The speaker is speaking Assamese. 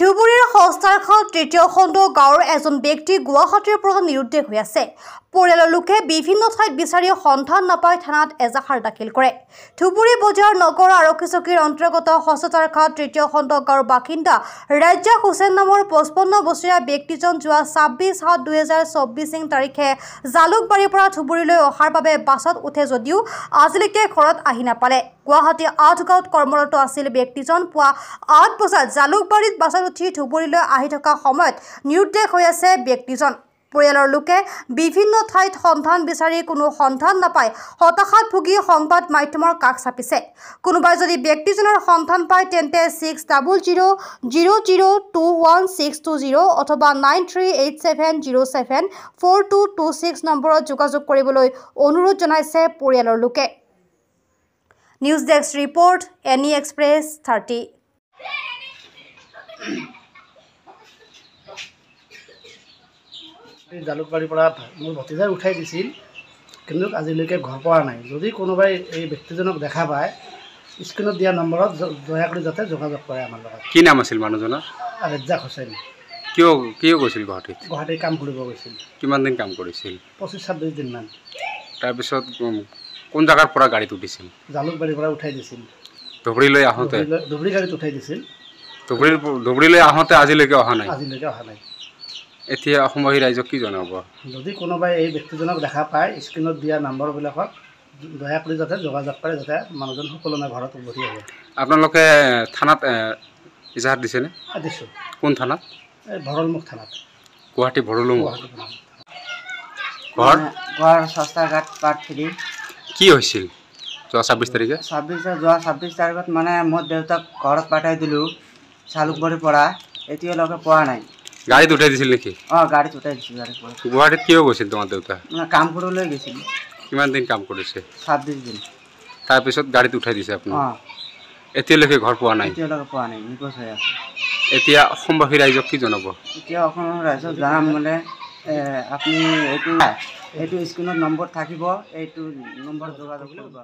ধুবুৰীৰ সস্তাৰখাল তৃতীয় খণ্ড গাঁৱৰ এজন ব্যক্তি গুৱাহাটীৰ পৰা নিৰুদ্দেশ হৈ আছে। পৰিয়ালৰ লোকে বিভিন্ন ঠাইত বিচাৰি সন্ধান নাপাই থানাত এজাহাৰ দাখিল কৰে। ধুবুৰী বজাৰ নগৰ আৰক্ষী চকীৰ অন্তৰ্গত সস্তাৰখাল তৃতীয় খণ্ড গাঁৱৰ বাসিন্দা ৰাজ্জাক হুছেইন নামৰ 55 বছৰীয়া ব্যক্তিজন যোৱা 26/7/2024 তাৰিখে জালুকবাৰীৰ পৰা ধুবুৰীলৈ অহাৰ বাবে বাছত উঠে যদিও আজিলৈকে ঘৰত আহি নাপালে। গুৱাহাটী ৮ গাঁৱত কৰ্মৰত আছিল ব্যক্তিজন। পুৱা ৮ বজাত জালুকবাৰীত বাছত উঠি ধুবুৰীলৈ আহি থকা সময়ত নিৰুদ্দেশ হৈ আছে ব্যক্তিজন। পৰিয়ালৰ লোকে বিভিন্ন ঠাইত সন্ধান বিচাৰি কোনো সন্ধান নাপাই হতাশাত ভুগি সংবাদ মাধ্যমৰ কাষ চাপিছে। কোনোবাই যদি ব্যক্তিজনৰ সন্ধান পায় তেন্তে 600000212620 অথবা 9387074226 নম্বৰত যোগাযোগ কৰিবলৈ অনুৰোধ জনাইছে পৰিয়ালৰ লোকে। News desk report, any express 30। জালুকবাৰীৰ পৰা মোৰ ভতিজাই উঠাই দিছিল, কিন্তু আজিলৈকে ঘৰ পোৱা নাই। যদি কোনোবাই এই ব্যক্তিজনক দেখা পায়, স্ক্ৰীণত দিয়া নম্বৰত দয়া কৰি যাতে যোগাযোগ কৰে আমাৰ লগত। কি নাম আছিল মানুহজনৰ? ৰাজ্জাক হুছেইন। কিয় গৈছিল গুৱাহাটীত? গুৱাহাটীত কাম কৰিব গৈছিল। কিমান দিন কাম কৰিছিল? 25-26 দিনমান। তাৰপিছত কোন জেগাৰ পৰা গাড়ীত উঠিছিল? জালুকবাৰীৰ পৰা উঠাই দিছিল। ধুবুৰীলৈ আহোঁতে? ধুবুৰী গাড়ীত উঠাই দিছিল। ধুবুৰীলৈ আহোঁতে আজিলৈকে অহা নাই? আজিলৈকে অহা নাই। এতিয়া অসমবাসী ৰাইজক কি জনাব? যদি কোনোবাই এই ব্যক্তিজনক দেখা পায়, স্ক্ৰীণত দিয়া নম্বৰবিলাকত দয়া কৰি যাতে যোগাযোগ কৰে, যাতে মানুহজন সুকলমে ঘৰত উভতি আহে। আপোনালোকে থানাত ইজাহাৰ দিছেনে? দিছোঁ। কোন থানাত? এই ভৰলমুখ থানাত। গুৱাহাটী ভৰলুমুখ। ঘৰ সস্তাৰঘাট পাৰ্ট 3। কি হৈছিল যোৱা 26 তাৰিখে? যোৱা 26 তাৰিখত মানে মোৰ দেউতাক ঘৰত পঠাই দিলোঁ জালুকবাৰীৰ পৰা, এতিয়ালৈকে পোৱা নাই। গাড়ীত উঠাই দিছিল নেকি? গাড়ীত উঠাই দিছিল। গুৱাহাটীত কিয় গৈছিল তোমাৰ দেউতা? মানে কাম কৰিবলৈ গৈছিল। কিমান দিন কাম কৰিছে? 26 দিন। তাৰপিছত গাড়ীত উঠাই দিছে আপুনি? এতিয়ালৈকে ঘৰ পোৱা নাই? এতিয়ালৈকে পোৱা নাই, নিখোজ হৈ আছে। এতিয়া অসমবাসী ৰাইজক কি জনাব? এতিয়া অসমৰ ৰাইজক জনাম মানে আপুনি এইটো স্ক্ৰীণত নম্বৰ থাকিব, এইটো নম্বৰত যোগাযোগ কৰিব।